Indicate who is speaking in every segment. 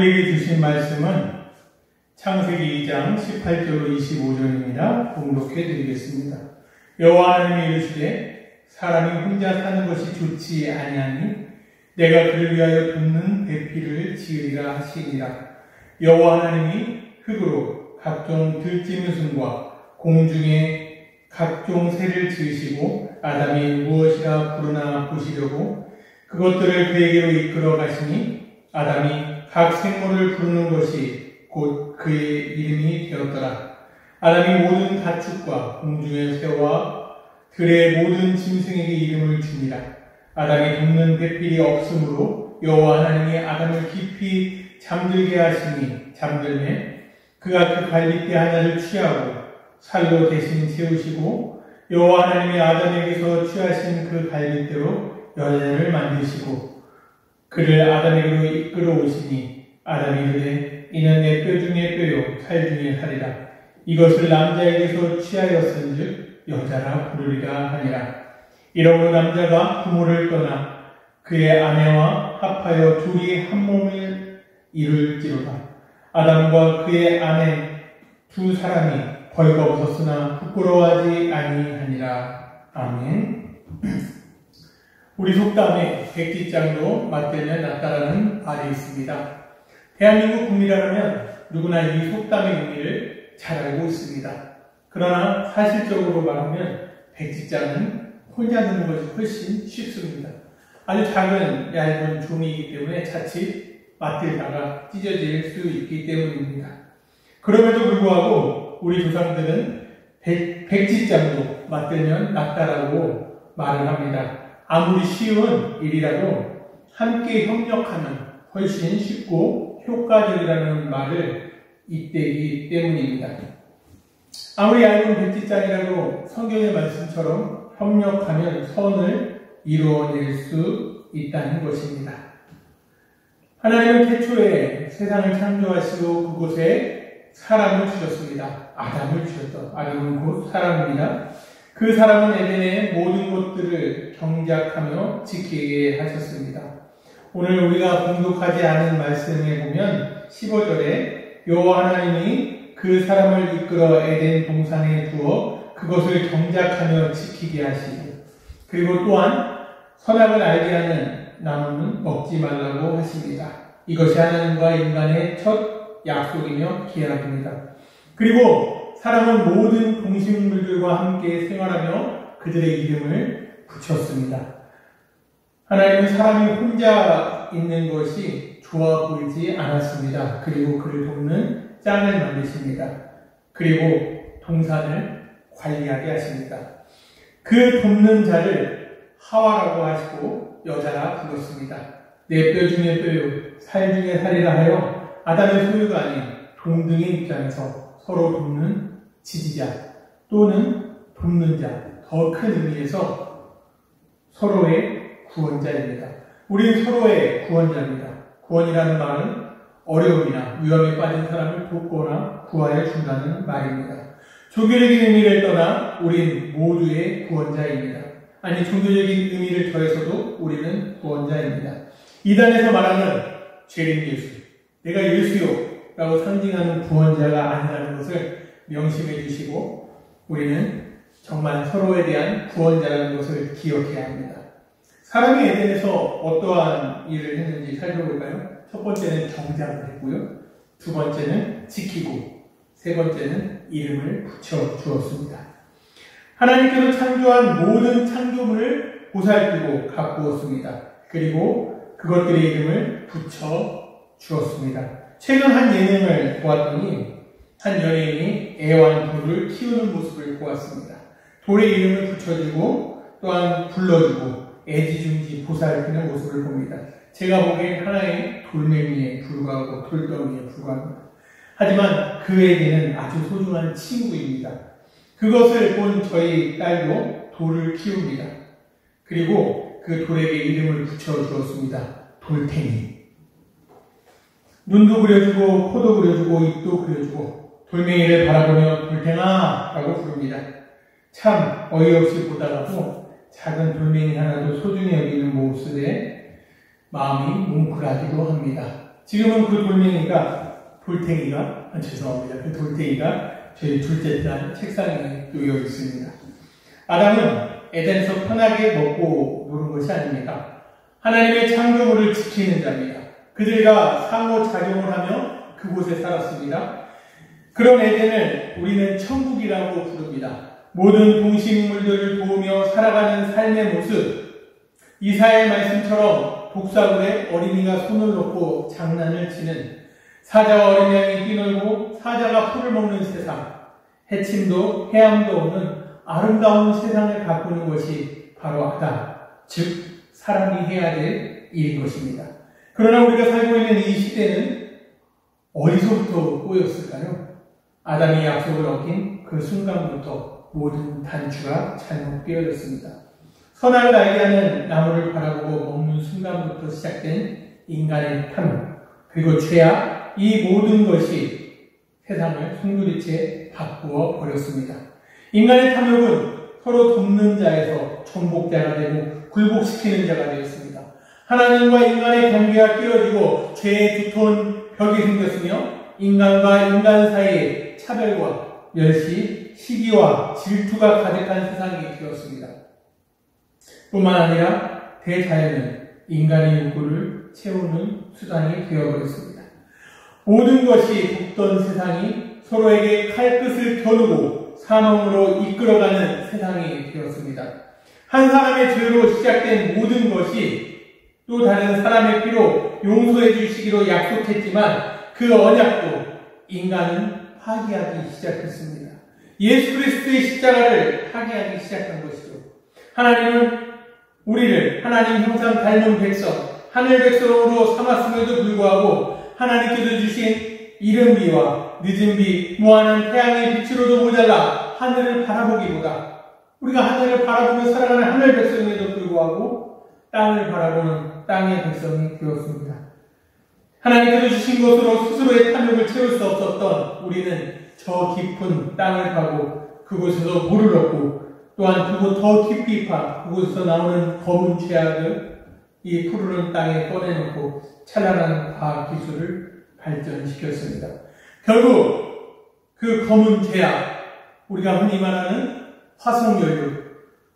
Speaker 1: 우리에게 주신 말씀은 창세기 2장 18절로 25절입니다. 봉독해 드리겠습니다. 여호와 하나님이 이르시되 사람이 혼자 사는 것이 좋지 아니하니 내가 그를 위하여 돕는 배필을 지으리라 하시니라. 여호와 하나님이 흙으로 각종 들짐승과 공중에 각종 새를 지으시고 아담이 무엇이라 부르나 보시려고 그것들을 그에게로 이끌어 가시니 아담이 각 생물을 부르는 것이 곧 그의 이름이 되었더라. 아담이 모든 가축과 공중의 새와 들의 모든 짐승에게 이름을 주니라. 아담이 돕는 배필이 없으므로 여호와 하나님이 아담을 깊이 잠들게 하시니 잠들매 그가 그 갈빗대 하나를 취하고 살로 대신 세우시고 여호와 하나님이 아담에게서 취하신 그 갈빗대로 여자를 만드시고 그를 아담에게로 이끌어 오시니 아담이 이르되 이는 내 뼈 중에 뼈요 살 중에 살이라. 이것을 남자에게서 취하였은즉 여자라 부르리라 하니라. 이러므로 남자가 부모를 떠나 그의 아내와 합하여 둘이 한 몸을 이룰지로다. 아담과 그의 아내 두 사람이 벌거벗었으나 부끄러워하지 아니하니라. 아멘. 우리 속담에 백지장도 맞들면 낫다라는 말이 있습니다. 대한민국 국민이라면 누구나 이 속담의 의미를 잘 알고 있습니다. 그러나 사실적으로 말하면 백지장은 혼자 두는 것이 훨씬 쉽습니다. 아주 작은 얇은 종이이기 때문에 자칫 맞들다가 찢어질 수 있기 때문입니다. 그럼에도 불구하고 우리 조상들은 백지장도 맞들면 낫다라고 말을 합니다. 아무리 쉬운 일이라도 함께 협력하면 훨씬 쉽고 효과적이라는 말을 잇대기 때문입니다. 아무리 얇은 백지장이라도 성경의 말씀처럼 협력하면 선을 이루어낼 수 있다는 것입니다. 하나님은 태초에 세상을 창조하시고 그곳에 사람을 주셨습니다. 아담을 주셨다. 아담은 곧 사람입니다. 그 사람은 에덴의 모든 것들을 경작하며 지키게 하셨습니다. 오늘 우리가 공독하지 않은 말씀에 보면 15절에 여호와 하나님이 그 사람을 이끌어 에덴 동산에 두어 그것을 경작하며 지키게 하시고 그리고 또한 선악을 알게 하는 나무는 먹지 말라고 하십니다. 이것이 하나님과 인간의 첫 약속이며 계약입니다. 그리고 사람은 모든 동식물들과 함께 생활하며 그들의 이름을 붙였습니다. 하나님은 사람이 혼자 있는 것이 좋아 보이지 않았습니다. 그리고 그를 돕는 짝을 만드십니다. 그리고 동산을 관리하게 하십니다. 그 돕는 자를 하와라고 하시고 여자라 불렀습니다. 내 뼈 중에 뼈요 살 중에 살이라 하여 아담의 소유가 아닌 동등의 입장에서 서로 돕는 지지자 또는 돕는 자, 더 큰 의미에서 서로의 구원자입니다. 우리는 서로의 구원자입니다. 구원이라는 말은 어려움이나 위험에 빠진 사람을 돕거나 구하여 준다는 말입니다. 종교적인 의미를 떠나 우린 모두의 구원자입니다. 아니, 종교적인 의미를 더해서도 우리는 구원자입니다. 이단에서 말하는 죄인 예수, 내가 예수요 라고 상징하는 구원자가 아니라는 것을 명심해 주시고 우리는 정말 서로에 대한 구원자라는 것을 기억해야 합니다. 사람이 에덴에서 어떠한 일을 했는지 살펴볼까요? 첫 번째는 경작을 했고요. 두 번째는 지키고 세 번째는 이름을 붙여 주었습니다. 하나님께서 창조한 모든 창조물을 보살피고 가꾸었습니다. 그리고 그것들의 이름을 붙여 주었습니다. 최근 한 예능을 보았더니 한 연예인이 애완돌을 키우는 모습을 보았습니다. 돌의 이름을 붙여주고 또한 불러주고 애지중지 보살피는 모습을 봅니다. 제가 보기엔 하나의 돌멩이에 불과하고 돌덩이에 불과합니다. 하지만 그에게는 아주 소중한 친구입니다. 그것을 본 저희 딸도 돌을 키웁니다. 그리고 그 돌에게 이름을 붙여주었습니다. 돌탱이. 눈도 그려주고 코도 그려주고 입도 그려주고 돌멩이를 바라보며 돌탱아 라고 부릅니다. 참 어이없이 보다가도 작은 돌멩이 하나도 소중히 여기는 모습에 마음이 뭉클하기도 합니다. 지금은 그 돌덩이가 저희 둘째 딸 책상에 놓여 있습니다. 아담은 에덴에서 편하게 먹고 노는 것이 아닙니다. 하나님의 창조물을 지키는 자입니다. 그들과 상호작용을 하며 그곳에 살았습니다. 그런 에덴을 우리는 천국이라고 부릅니다. 모든 동식물들을 도우며 살아가는 삶의 모습, 이사야의 말씀처럼 독사굴에 어린이가 손을 놓고 장난을 치는, 사자와 어린 양이 뛰놀고 사자가 풀을 먹는 세상, 해침도 해암도 없는 아름다운 세상을 가꾸는 것이 바로 아담, 즉 사람이 해야 될 일인 것입니다. 그러나 우리가 살고 있는 이 시대는 어디서부터 꼬였을까요? 아담이 약속을 어긴 그 순간부터 모든 단추가 잘못 끼어졌습니다. 선악을 알게 하는 나무를 바라보고 먹는 순간부터 시작된 인간의 탐욕, 그리고 죄악, 이 모든 것이 세상을 송두리째 바꾸어 버렸습니다. 인간의 탐욕은 서로 돕는 자에서 정복자가 되고 굴복시키는 자가 되었습니다. 하나님과 인간의 관계가 끼어지고 죄의 두터운 벽이 생겼으며 인간과 인간 사이에 차별과 멸시, 시기와 질투가 가득한 세상이 되었습니다. 뿐만 아니라 대자연은 인간의 욕구를 채우는 수단이 되어버렸습니다. 모든 것이 돕던 세상이 서로에게 칼끝을 겨누고 사망으로 이끌어가는 세상이 되었습니다. 한 사람의 죄로 시작된 모든 것이 또 다른 사람의 피로 용서해 주시기로 약속했지만 그 언약도 인간은 파기하기 시작했습니다. 예수 그리스도의 십자가를 파기하기 시작한 것이죠. 하나님은 우리를 하나님 형상 닮은 백성, 하늘 백성으로 삼았음에도 불구하고 하나님께서 주신 이른 비와 늦은 비, 무한한 태양의 빛으로도 모자라 하늘을 바라보기보다 우리가 하늘을 바라보며 살아가는 하늘 백성에도 불구하고 땅을 바라보는 땅의 백성이 되었습니다. 하나님께서 주신 것으로 스스로의 탐욕을 채울 수 없었던 우리는 저 깊은 땅을 파고 그곳에서 물을 얻고 또한 그곳 더 깊이 파 그곳에서 나오는 검은 죄악을 이 푸르른 땅에 꺼내놓고 찬란한 과학 기술을 발전시켰습니다. 결국 그 검은 죄악, 우리가 흔히 말하는 화석연료,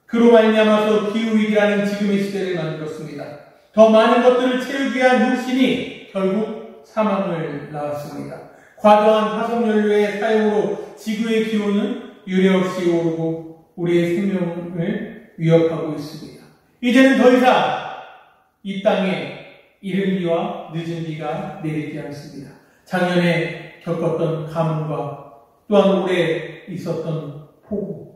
Speaker 1: 그로 말미암아서 기후위기라는 지금의 시대를 만들었습니다. 더 많은 것들을 채우기 위한 육신이 결국 사망을 낳았습니다. 과도한 화석연료의 사용으로 지구의 기온은 유례없이 오르고 우리의 생명을 위협하고 있습니다. 이제는 더 이상 이 땅에 이른 비와 늦은 비가 내리지 않습니다. 작년에 겪었던 가뭄과 또한 올해 있었던 폭우,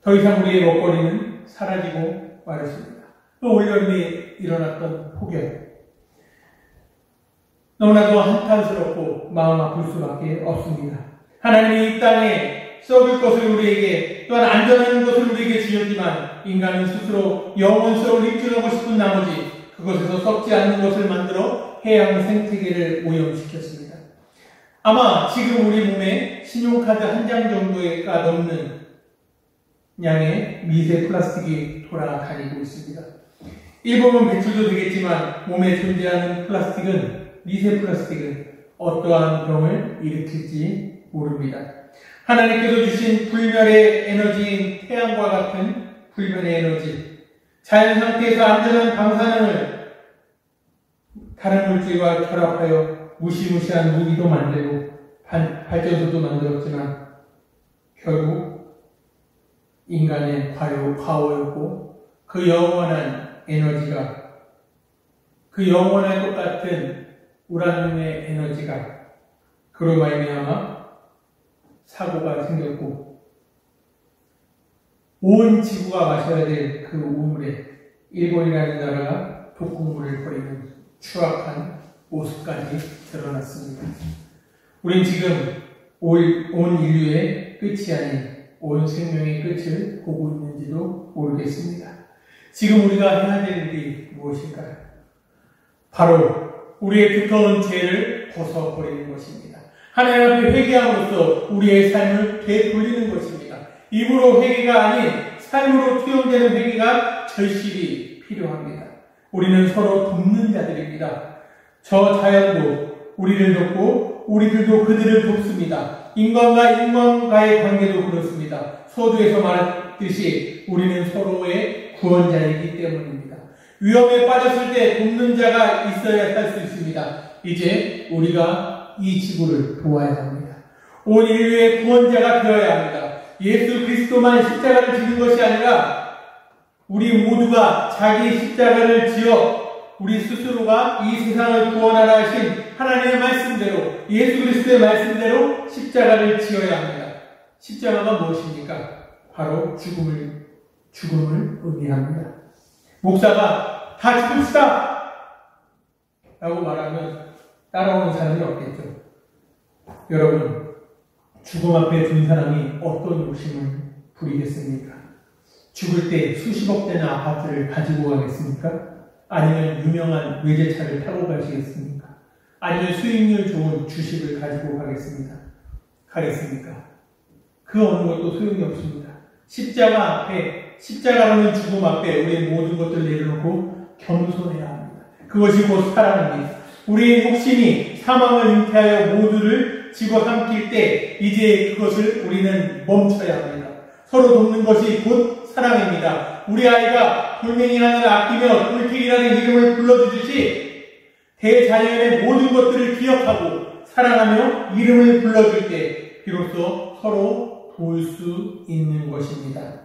Speaker 1: 더 이상 우리의 먹거리는 사라지고 말았습니다. 또 올여름에 일어났던 폭염, 너무나도 한탄스럽고 마음 아플 수밖에 없습니다. 하나님이 이 땅에 썩을 것을 우리에게 또한 안전한 것을 우리에게 주셨지만 인간은 스스로 영원스러운 입증하고 싶은 나머지 그것에서 썩지 않는 것을 만들어 해양 생태계를 오염시켰습니다. 아마 지금 우리 몸에 신용카드 한 장 정도가 넘는 양의 미세 플라스틱이 돌아다니고 있습니다. 일부분 배출도 되겠지만 몸에 존재하는 미세 플라스틱은 어떠한 병을 일으킬지 모릅니다. 하나님께서 주신 불멸의 에너지인 태양과 같은 불멸의 에너지, 자연 상태에서 안전한 방사능을 다른 물질과 결합하여 무시무시한 무기도 만들고 발전소도 만들었지만 결국 인간의 과오였고 그 영원한 에너지가, 그 영원할 것 같은 우라늄의 에너지가 그로 말미암아 사고가 생겼고 온 지구가 마셔야 될 그 우물에 일본이라는 나라가 독극물을 버리는 추악한 모습까지 드러났습니다. 우린 지금 온 인류의 끝이 아닌 온 생명의 끝을 보고 있는지도 모르겠습니다. 지금 우리가 해야 될 일이 무엇일까요? 바로 우리의 두터운 죄를 벗어버리는 것입니다. 하나님 앞에 회개함으로써 우리의 삶을 되돌리는 것입니다. 입으로 회개가 아닌 삶으로 투영되는 회개가 절실히 필요합니다. 우리는 서로 돕는 자들입니다. 저 자연도 우리를 돕고 우리들도 그들을 돕습니다. 인간과 인간과의 관계도 그렇습니다. 서두에서 말했듯이 우리는 서로의 구원자이기 때문입니다. 위험에 빠졌을 때 돕는 자가 있어야 할 수 있습니다. 이제 우리가 이 지구를 도와야 합니다. 온 인류의 구원자가 되어야 합니다. 예수 그리스도만 십자가를 지는 것이 아니라 우리 모두가 자기 십자가를 지어 우리 스스로가 이 세상을 구원하라 하신 하나님의 말씀대로, 예수 그리스도의 말씀대로 십자가를 지어야 합니다. 십자가가 무엇입니까? 바로 죽음을 의미합니다. 목사가 다 죽읍시다! 라고 말하면 따라오는 사람이 없겠죠. 여러분, 죽음 앞에 둔 사람이 어떤 욕심을 부리겠습니까? 죽을 때 수십억 대나 아파트를 가지고 가겠습니까? 아니면 유명한 외제차를 타고 가시겠습니까? 아니면 수익률 좋은 주식을 가지고 가겠습니까? 그 어느 것도 소용이 없습니다. 십자가라는 죽음 앞에 우리의 모든 것들을 내려놓고 겸손해야 합니다. 그것이 곧 사랑입니다. 우리의 욕심이 사망을 잉태하여 모두를 집어삼킬 때 이제 그것을 우리는 멈춰야 합니다. 서로 돕는 것이 곧 사랑입니다. 우리 아이가 돌멩이 하나를 아끼며 꿀팁이라는 이름을 불러주듯이 대자연의 모든 것들을 기억하고 사랑하며 이름을 불러줄 때 비로소 서로 도울 수 있는 것입니다.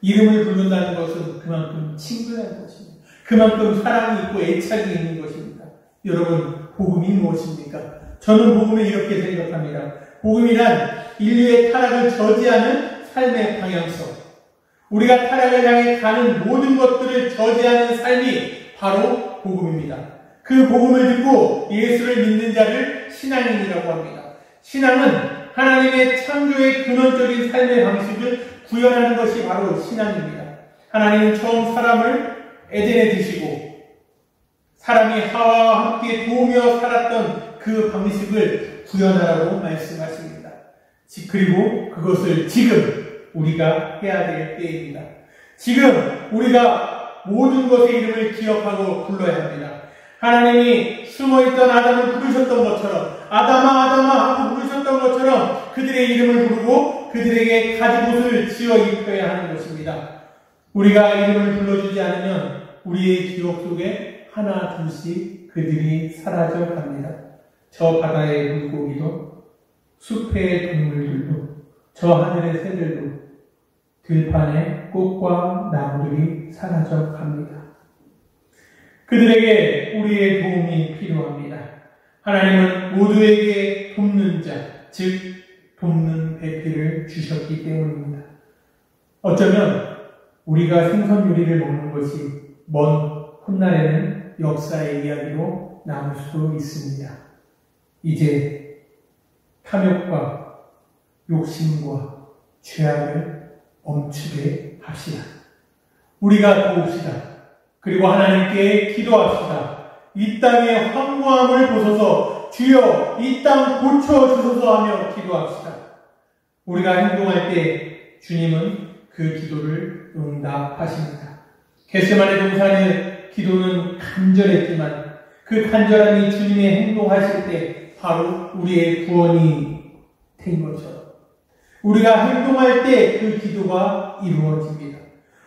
Speaker 1: 이름을 부른다는 것은 그만큼 친근한 것입니다. 그만큼 사랑이 있고 애착이 있는 것입니다. 여러분, 복음이 무엇입니까? 저는 복음을 이렇게 생각합니다. 복음이란 인류의 타락을 저지하는 삶의 방향성. 우리가 타락을 향해 가는 모든 것들을 저지하는 삶이 바로 복음입니다. 그 복음을 듣고 예수를 믿는 자를 신앙인이라고 합니다. 신앙은 하나님의 창조의 근원적인 삶의 방식을 구현하는 것이 바로 신앙입니다. 하나님은 처음 사람을 에덴에 두시고 사람이 하와와 함께 도우며 살았던 그 방식을 구현하라고 말씀하십니다. 그리고 그것을 지금 우리가 해야 될 때입니다. 지금 우리가 모든 것의 이름을 기억하고 불러야 합니다. 하나님이 숨어있던 아담을 부르셨던 것처럼 아담아 아담아 하고 부르셨던 것처럼 그들의 이름을 부르고 그들에게 가지옷을 지어 입혀야 하는 것입니다. 우리가 이름을 불러주지 않으면 우리의 기억 속에 하나 둘씩 그들이 사라져 갑니다. 저 바다의 물고기도 숲의 동물들도 저 하늘의 새들도 들판의 꽃과 나무들이 사라져 갑니다. 그들에게 우리의 도움이 필요합니다. 하나님은 모두에게 돕는 자, 즉 돕는 배필을 주셨기 때문입니다. 어쩌면 우리가 생선 요리를 먹는 것이 먼 훗날에는 역사의 이야기로 남을 수도 있습니다. 이제 탐욕과 욕심과 죄악을 멈추게 합시다. 우리가 도웁시다. 그리고 하나님께 기도합시다. 이 땅의 황무함을 보소서 주여 이 땅 고쳐주소서 하며 기도합시다. 우리가 행동할 때 주님은 그 기도를 응답하십니다. 겟세마네 동산의 기도는 간절했지만 그 간절함이 주님의 행동하실 때 바로 우리의 구원이 된 것처럼 우리가 행동할 때 그 기도가 이루어집니다.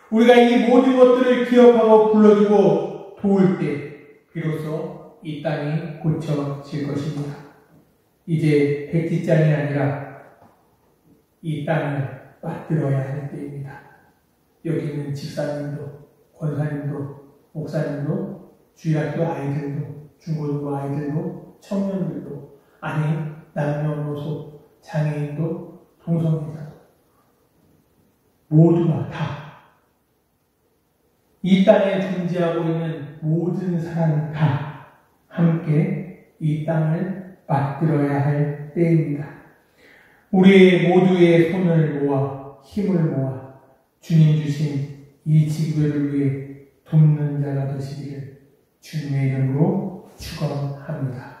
Speaker 1: 우리가 이 모든 것들을 기억하고 불러주고 도울 때 비로소 이 땅이 고쳐질 것입니다. 이제 백지장이 아니라 이 땅을 맞들어야 할 때입니다. 여기 있는 집사님도 권사님도 목사님도 주일학교 아이들도 중고등부 아이들도 청년들도 아니 남녀노소 장애인도 동성애자도 모두가 다 이 땅에 존재하고 있는 모든 사람이 다 함께 이 땅을 맞들어야 할 때입니다. 우리 모두의 손을 모아 힘을 모아 주님 주신 이 지구를 위해 돕는 자가 되시기를 주님의 이름으로 축원합니다.